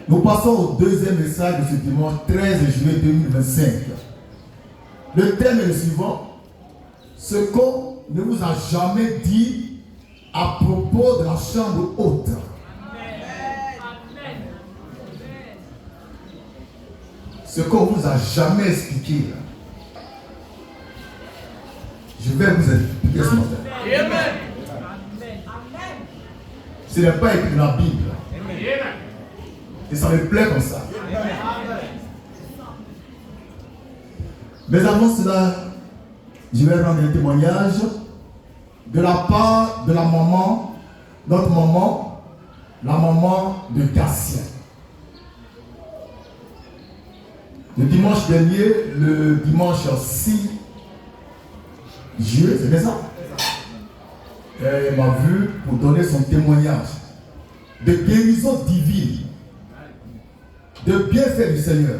Nous passons au deuxième message de ce dimanche 13 juillet 2025. Le thème est le suivant. Ce qu'on ne vous a jamais dit à propos de la chambre haute. Ce qu'on ne vous a jamais expliqué. Je vais vous expliquer ce matin. Amen. Ce n'est pas écrit dans la Bible. Et ça me plaît comme ça. Mais avant cela, je vais rendre un témoignage de la part de la maman, notre maman, la maman de Gatien. Le dimanche dernier, le dimanche 6 juillet, c'est bien ça? Elle m'a vu pour donner son témoignage de guérison divine, de bienfait du Seigneur.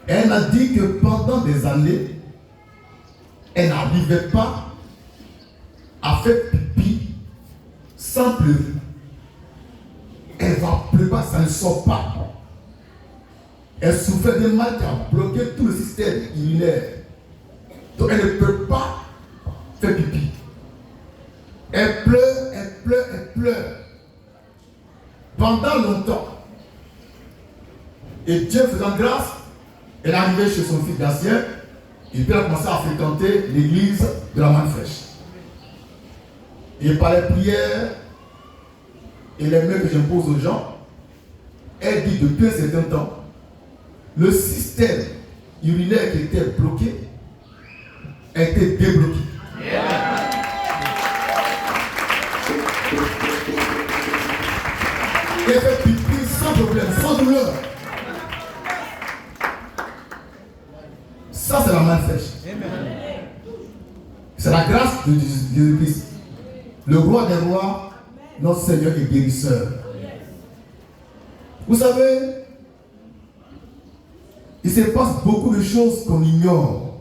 Elle m'a dit que pendant des années, elle n'arrivait pas à faire pipi sans pleurer. Elle va pleurer, ça ne sort pas. Elle souffrait de mal qui a bloqué tout le système urinaire. Donc elle ne peut pas faire pipi. Elle pleure, elle pleure, elle pleure. Pendant longtemps. Et Dieu faisant grâce, elle est arrivée chez son fils Gatien. Et puis elle a commencé à fréquenter l'église de la Manne Fraîche. Et par les prières et les mains que j'impose aux gens, elle dit depuis un certain temps, le système urinaire qui était bloqué a été débloqué. Et elle fait pipi sans problème, sans douleur. Ça, c'est la main fraîche. C'est la grâce de Jésus-Christ. Le roi des rois, notre Seigneur et guérisseur. Vous savez, il se passe beaucoup de choses qu'on ignore.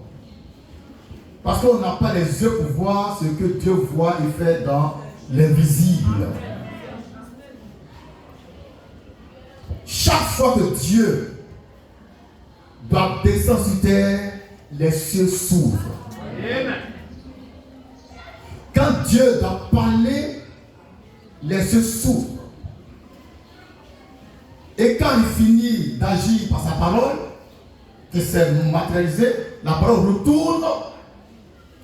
Parce qu'on n'a pas les yeux pour voir ce que Dieu voit et fait dans l'invisible. Chaque fois que Dieu doit descendre sur terre, les cieux s'ouvrent. Quand Dieu doit parler, les cieux s'ouvrent. Et quand il finit d'agir par sa parole, qui s'est matérialisée, la parole retourne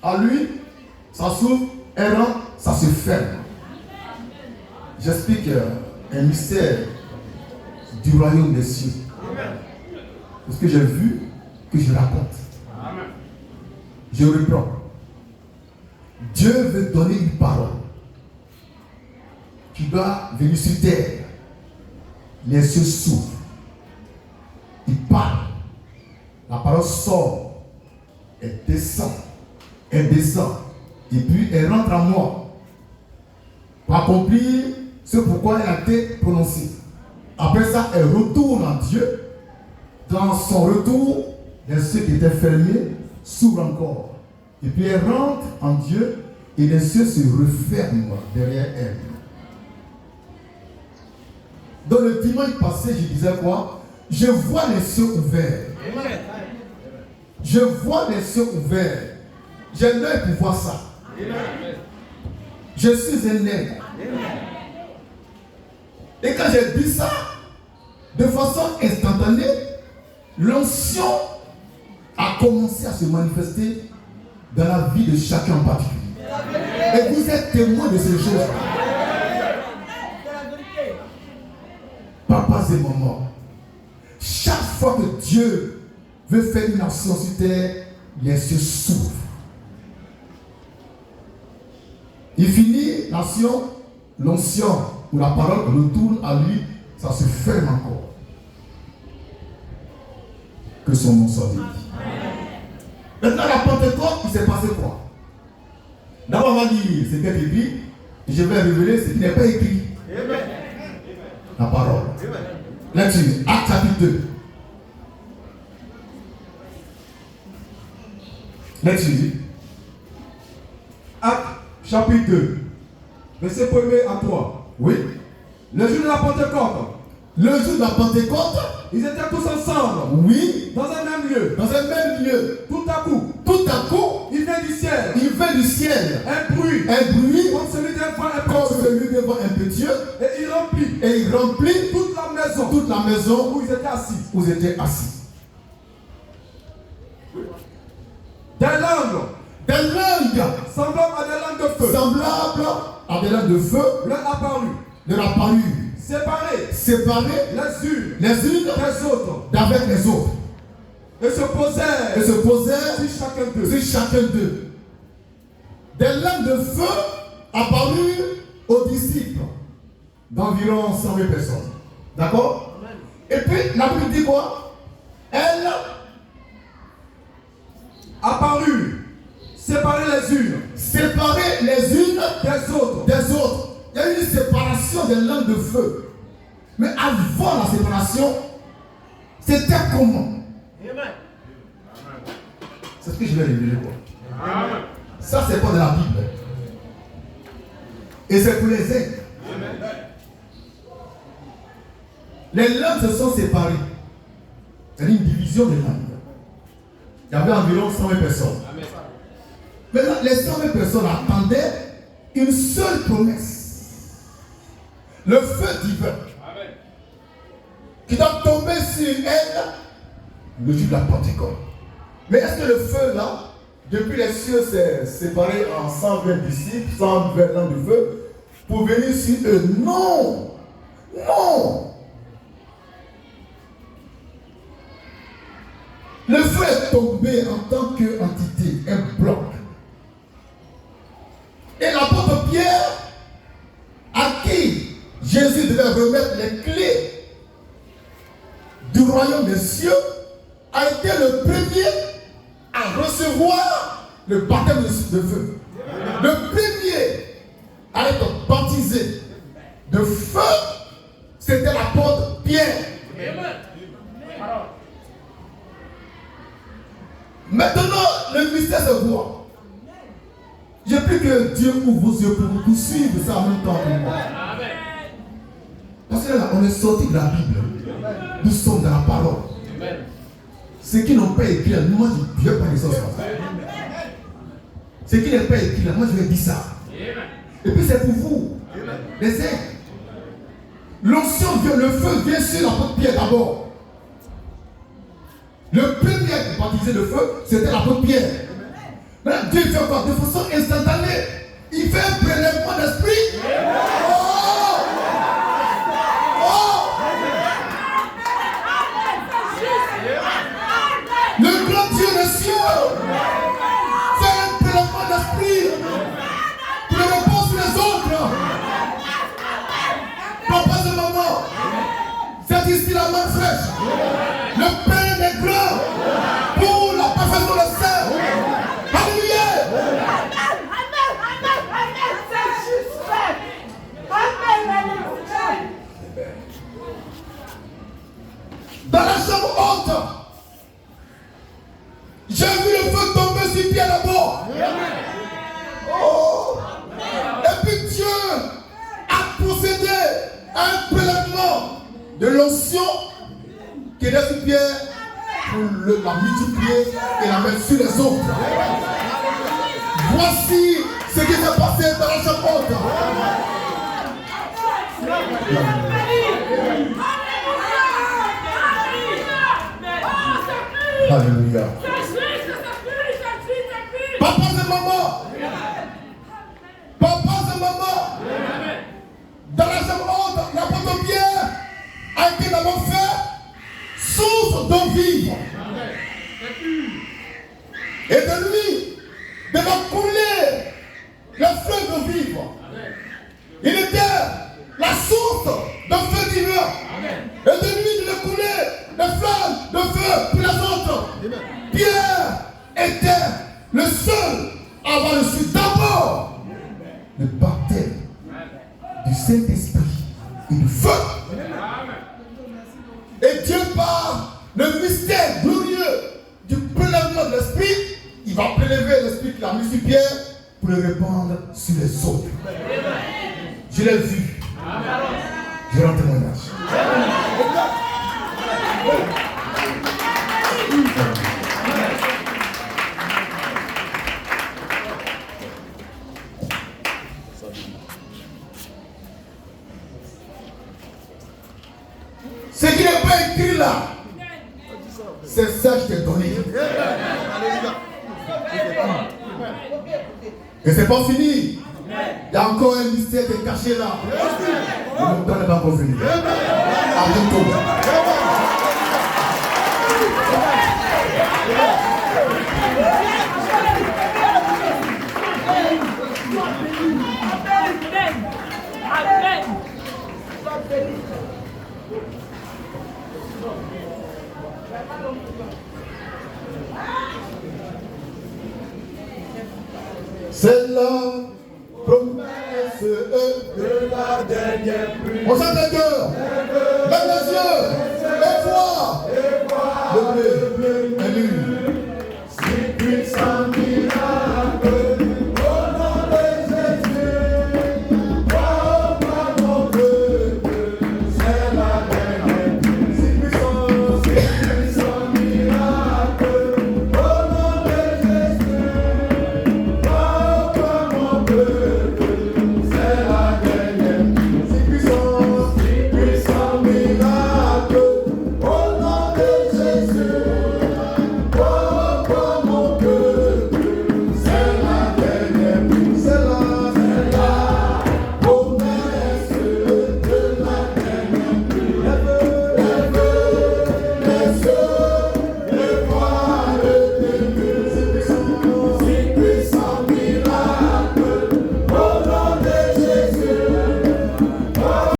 à lui, ça s'ouvre, elle rentre, ça se ferme. J'explique un mystère du royaume des cieux. Parce que j'ai vu, que je raconte. Je reprends. Dieu veut donner une parole qui doit venir sur terre. Les cieux s'ouvrent. Il parle. La parole sort. Elle descend. Elle descend. Et puis elle rentre en moi. Pour accomplir ce pourquoi elle a été prononcée. Après ça, elle retourne en Dieu. Dans son retour, les cieux qui étaient fermés s'ouvrent encore. Et puis elle rentre en Dieu et les cieux se referment derrière elle. Dans le dimanche passé, je disais quoi? Je vois les cieux ouverts. Je vois les cieux ouverts. J'ai l'œil pour voir ça. Je suis un nègre. Et quand j'ai dit ça, de façon instantanée, l'onction a commencé à se manifester dans la vie de chacun en particulier. Et vous êtes témoin de ces choses. Papas et mamans, chaque fois que Dieu veut faire une action sur terre, les cieux s'ouvrent. Il finit l'action, l'onction ou la parole retourne à lui, ça se ferme encore. Que son nom soit béni. Maintenant, la Pentecôte, il s'est passé quoi? D'abord, on va lire ce qui est écrit, et je vais révéler ce qui n'est pas écrit. La parole. Lecture, Acte chapitre 2. Lecture. Acte chapitre 2. Verset 1er à 3. Oui. Le jour de la Pentecôte, Le jour de la Pentecôte, ils étaient tous ensemble. Oui. Dans un même lieu. Dans un même lieu. Tout à coup, il vient du ciel. Il vient du ciel. Un bruit. Comme celui d'un vent impétueux. Et il remplit toute la maison où ils étaient assis. Des langues. Semblables à des langues de feu. Leur apparut. Séparés. Les unes d'avec les autres. Et se posaient sur chacun d'eux. Des langues de feu apparurent aux disciples d'environ 120 personnes. D'accord? Et puis la Bible dit quoi? Elle apparut, séparées les unes des autres. Il y a eu une séparation des langues de feu. Mais avant la séparation, c'était comment? C'est ce que je vais révéler. Ça, c'est pas de la Bible. Et c'est pour les aides. Les langues se sont séparées. C'est une division des langues. Il y avait environ 120 personnes. Maintenant, les 120 personnes attendaient une seule promesse. Le feu divin qui doit tomber sur elle le jour de la Pentecôte. Mais est-ce que le feu là, depuis les cieux, s'est séparé en 120 disciples, 120 langues de feu, pour venir sur eux? Non! Non! Le feu est tombé en tant qu'entité, un bloc. Et l'apôtre Pierre, à qui Jésus devait remettre les clés du royaume des cieux, a été le premier à recevoir le baptême de feu. Le premier à être baptisé de feu, c'était l'apôtre Pierre. Maintenant, le mystère se voit. J'ai plus que Dieu ouvre vos yeux pour vous suivre ça en même temps que moi. Parce que là, on est sorti de la Bible. Nous sommes dans la parole. Ceux qui n'ont pas écrit, moi je ne vais pas les sortir. Ceux qui n'ont pas écrit, moi je vais dire ça. Et puis c'est pour vous. Les aides. L'onction vient, le feu vient sur l'apôtre Pierre d'abord. Le premier à baptiser le feu, c'était l'apôtre Pierre. Maintenant, Dieu fait quoi? De façon instantanée. Il fait un prélèvement d'esprit. Le grand Dieu des cieux fait un prélèvement d'esprit pour le repos sur les autres. Papa et maman, c'est ici la main fraîche. Le Père est grand pour la perfection de sœur. Alléluia. Dans la chambre haute, j'ai vu le feu tomber sur Pierre d'abord. Oh. Et puis Dieu a procédé à un prélèvement de l'onction qui est sur Pierre pour la multiplier et la mettre sur les autres. Voici ce qui s'est passé dans la chambre haute. Alléluia. Papa et maman. Dans la chambre haute, l'apôtre Pierre a été d'abord fait source d'eau vive. Et de lui, devait couler le fleuve d'eau vive. Il était la source de feu divin. Et de lui devait couler le fleuve de feu pour les autres. Pierre était le seul à avoir reçu d'abord le baptême du Saint-Esprit et du feu. Et Dieu, par le mystère glorieux du prélèvement de l'Esprit, il va prélever l'Esprit qu'il a mis sur Pierre pour le répandre sur les autres. Je l'ai vu. Je rends témoignage. Ce qui n'est pas écrit là, c'est ça que je t'ai donné. Et c'est pas fini. Il y a encore un mystère qui est caché là. Le temps n'est pas encore fini. À bientôt. C'est la promesse de la dernière pluie. On s'entend que